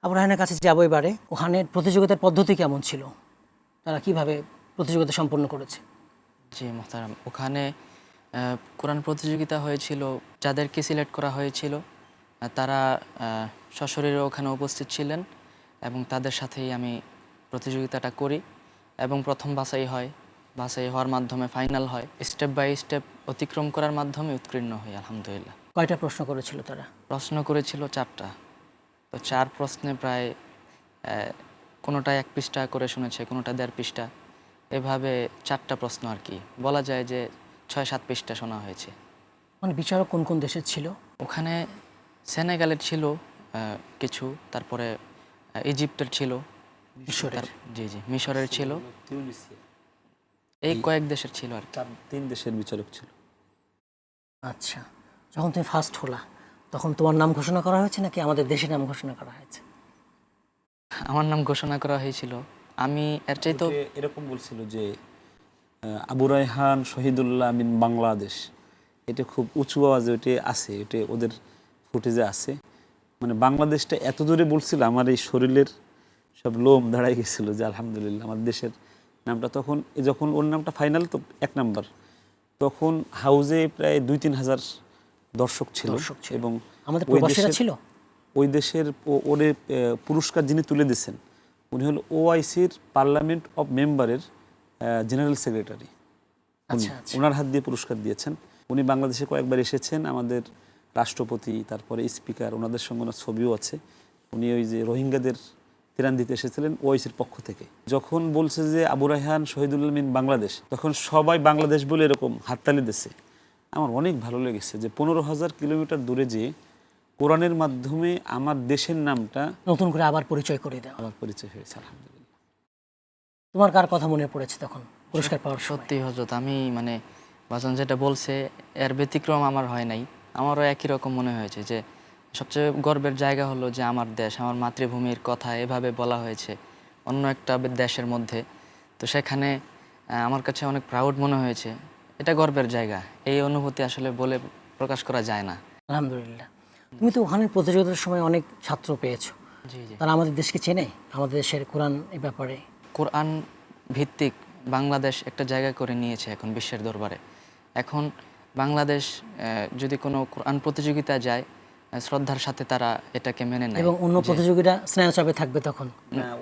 আবু রায়হানের কাছে যাবো এবারে। ওখানের প্রতিযোগিতার পদ্ধতি কেমন ছিল, তারা কিভাবে প্রতিযোগিতা সম্পন্ন করেছে? জি মোহতারাম, ওখানে কোরআন প্রতিযোগিতা হয়েছিল। যাদেরকে সিলেক্ট করা হয়েছিল তারা সশরীরে ওখানে উপস্থিত ছিলেন এবং তাদের সাথেই আমি প্রতিযোগিতাটা করি এবং প্রথম বাছাই হয়। বাছাই হওয়ার মাধ্যমে ফাইনাল হয়। স্টেপ বাই স্টেপ অতিক্রম করার মাধ্যমে উত্তীর্ণ হই আলহামদুলিল্লাহ। কয়টা প্রশ্ন করেছিল তারা? প্রশ্ন করেছিল 4টা। তো 4 প্রশ্নে প্রায় কোনোটা 1 পৃষ্ঠা করে শুনেছে, কোনোটা 1.5 পৃষ্ঠা, এভাবে 4টা প্রশ্ন আর কি। বলা যায় যে 6-7 পৃষ্ঠা শোনা হয়েছে। মানে বিচারক কোন কোন দেশের ছিল? ওখানে সেনেগালের ছিল কিছু, তারপরে ইজিপ্টের ছিল, মিশরের? জি জি মিশরের ছিল, এই কয়েক দেশের ছিল আর কি। 3 দেশের বিচারক ছিল। আচ্ছা, যখন তুমি ফার্স্ট হলা তখন তোমার নাম ঘোষণা করা হয়েছে নাকি আমাদের দেশের নাম ঘোষণা করা হয়েছে? আমার নাম ঘোষণা করা হয়েছিল। আমি এর চাইতে ওকে এরকম বলছিল যে আবু রায়হান শহীদুল্লাহ মিন বাংলাদেশ, এটা খুব উঁচু আওয়াজে ওটা আছে, ওটা ওদের ফুটেজে আছে। মানে বাংলাদেশটা এত জোরে বলছিল আমার এই শরীরের সব লোম দাঁড়াই গেছিল যে আলহামদুলিল্লাহ আমার দেশের নামটা। তখন যখন ওর নামটা ফাইনাল তো 1 নাম্বার, তখন হাউজে প্রায় 2-3 হাজার দর্শক ছিল। এবং আমাদের ওই প্রবাসীরা দেশের ছিল? ওই দেশের ওরে পুরস্কার যিনি তুলে দিয়েছেন উনি হলো ওআইসির পার্লামেন্ট অফ মেম্বারের জেনারেল সেক্রেটারি। আচ্ছা আচ্ছা। ওনার হাত দিয়ে পুরস্কার দিয়েছেন। উনি বাংলাদেশে কয়েকবার এসেছেন, আমাদের রাষ্ট্রপতি তারপরে স্পিকার ওনাদের সঙ্গে ওনার ছবিও আছে। উনি ওই যে রোহিঙ্গাদের ত্রাণ দিতে এসেছিলেন ওআইসির পক্ষ থেকে। যখন বলছে যে আবু রায়হান শহীদুল্লাহ মিন বাংলাদেশ, তখন সবাই বাংলাদেশ বলে এরকম হাততালি দিচ্ছে। আমার অনেক ভালো লেগেছে যে 15,000 কিলোমিটার দূরে যে কোরআনের মাধ্যমে আমার দেশের নামটা নতুন করে আবার পরিচয় করে দেওয়া। আমার পরিচয় হয়েছে আলহামদুলিল্লাহ। তোমার কার কথা মনে পড়েছে তখন পুরস্কার পাওয়ার সময়? সত্যি হজরত, আমি মানে বাজান যেটা বলছে এর ব্যতিক্রম আমার হয় নাই। আমারও একই রকম মনে হয়েছে যে সবচেয়ে গর্বের জায়গা হলো যে আমার দেশ, আমার মাতৃভূমির কথা এভাবে বলা হয়েছে অন্য একটা দেশের মধ্যে। তো সেখানে আমার কাছে অনেক প্রাউড মনে হয়েছে। এটা গর্বের জায়গা। এই অনুভূতি আসলে বলে প্রকাশ করা যায় না। আলহামদুলিল্লাহ। তুমি তো ওখানে প্রতিযোগিতার সময় অনেক ছাত্র পেয়েছো, জি জি। তারা আমাদের দেশকে চেনে? আমাদের দেশের কোরআন এই ব্যাপারে কোরআন ভিত্তিক বাংলাদেশ একটা জায়গা করে নিয়েছে এখন বিশ্বের দরবারে। এখন বাংলাদেশ যদি কোনো কোরআন প্রতিযোগিতা যায়, শ্রদ্ধার সাথে তারা এটাকে মেনে নেয়। এবং অন্য প্রতিযোগীরা স্নেহচাপে থাকবে তখন।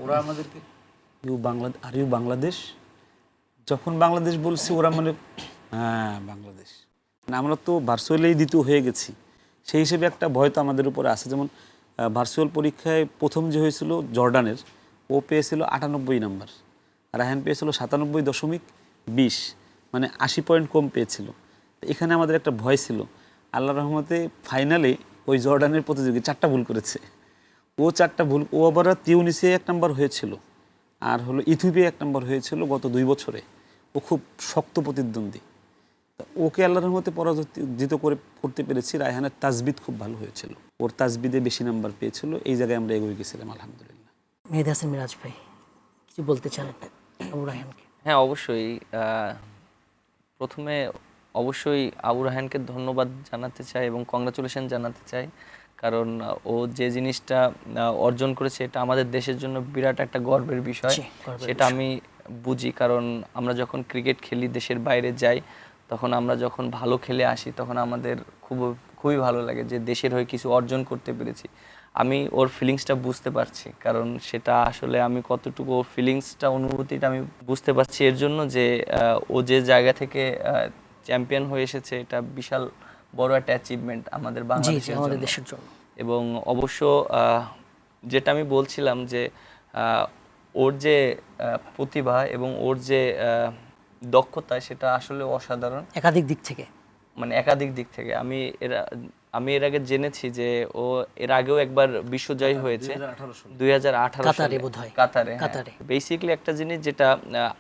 ওরা আমাদেরকে আর ইউ বাংলাদেশ, যখন বাংলাদেশ বলছি ওরা মানে হ্যাঁ বাংলাদেশ, মানে আমরা তো ভার্চুয়ালেই দ্বিতীয় হয়ে গেছি, সেই হিসেবে একটা ভয় তো আমাদের উপরে আছে। যেমন ভার্চুয়াল পরীক্ষায় প্রথম যে হয়েছিল জর্ডানের, ও পেয়েছিল 98 নাম্বার, রায়হান পেয়েছিল 97.20, মানে 80 পয়েন্ট কম পেয়েছিল। এখানে আমাদের একটা ভয় ছিল। আল্লাহর রহমতে ফাইনালে ওই জর্ডানের প্রতিযোগী 4টা ভুল করেছে, ও 4টা ভুল। ও আবার তিউনিসে 1 নাম্বার হয়েছিল, আর হলো ইথিওপিয়া 1 নাম্বার হয়েছিল গত 2 বছরে। ও খুব শক্ত প্রতিদ্বন্দ্বী। ওকে আল্লাহর রহমতে পরাজিত করতে পেরেছি। রায়হানের তাজবিদ খুব ভালো হয়েছিল, ওর তাজবিদে বেশি নাম্বার পেয়েছিল। এই জায়গায় আমরা এগিয়ে গেছিলাম আলহামদুলিল্লাহ। মেহেদী হাসান মিরাজ ভাই কিছু বলতে চান আবু রায়হানকে? হ্যাঁ অবশ্যই। প্রথমে অবশ্যই আবু রায়হানকে ধন্যবাদ জানাতে চাই এবং কংগ্রাচুলেশন জানাতে চাই, কারণ ও যে জিনিসটা অর্জন করেছে এটা আমাদের দেশের জন্য বিরাট একটা গর্বের বিষয়। জি, গর্বের সেটা বিষয়। আমি বুঝি, কারণ আমরা যখন ক্রিকেট খেলি দেশের বাইরে যাই, তখন আমরা যখন ভালো খেলে আসি তখন আমাদের খুবই ভালো লাগে যে দেশের হয়ে কিছু অর্জন করতে পেরেছি। আমি ওর ফিলিংসটা বুঝতে পারছি, কারণ সেটা আসলে আমি কতটুকু ওর ফিলিংসটা অনুভূতিটা আমি বুঝতে পারছি এর জন্য যে ও যে জায়গা থেকে চ্যাম্পিয়ন হয়ে এসেছে, এটা বিশাল বড় একটা অ্যাচিভমেন্ট আমাদের জি জি, বাংলাদেশের আমাদের জন্য। দেশের জন্য। এবং অবশ্য যেটা আমি বলছিলাম যে ওর যে প্রতিভা এবং ওর যে দক্ষতা সেটা আসলে অসাধারণ। একাধিক দিক থেকে, মানে একাধিক দিক থেকে আমি এর আগে জেনেছি যে ও এর আগেও একবার বিশ্বজয়ী হয়েছে 2018 কাতারে সালে বোধহয়। কাতারে। কাতারে। বেসিক্যালি একটা জিনিস যেটা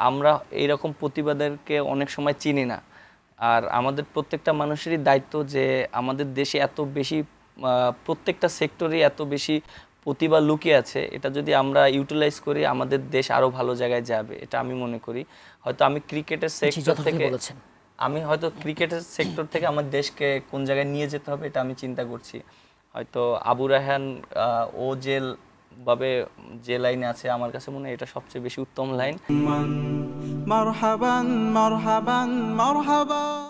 আমরা এইরকম প্রতিবাদেরকে অনেক সময় চিনি না, আর আমাদের প্রত্যেকটা মানুষেরই দায়িত্ব যে আমাদের দেশে এত বেশি প্রত্যেকটা সেক্টরে এত বেশি প্রতিভা লুকিয়ে আছে, এটা যদি আমরা ইউটিলাইজ করি আমাদের দেশ আরো ভালো জায়গায় যাবে, এটা আমি মনে করি। হয়তো আমি ক্রিকেটের জি, সেক্টর যথার্থই থেকে বলেছেন। আমি হয়তো ক্রিকেটের সেক্টর থেকে আমার দেশকে কোন জায়গায় নিয়ে যেতে হবে এটা আমি চিন্তা করছি। হয়তো আবু রায়হান ও যে ভাবে যে লাইনে আছে আমার কাছে মনে হয় এটা সবচেয়ে বেশি উত্তম লাইন। مرحبا مرحبا مرحبا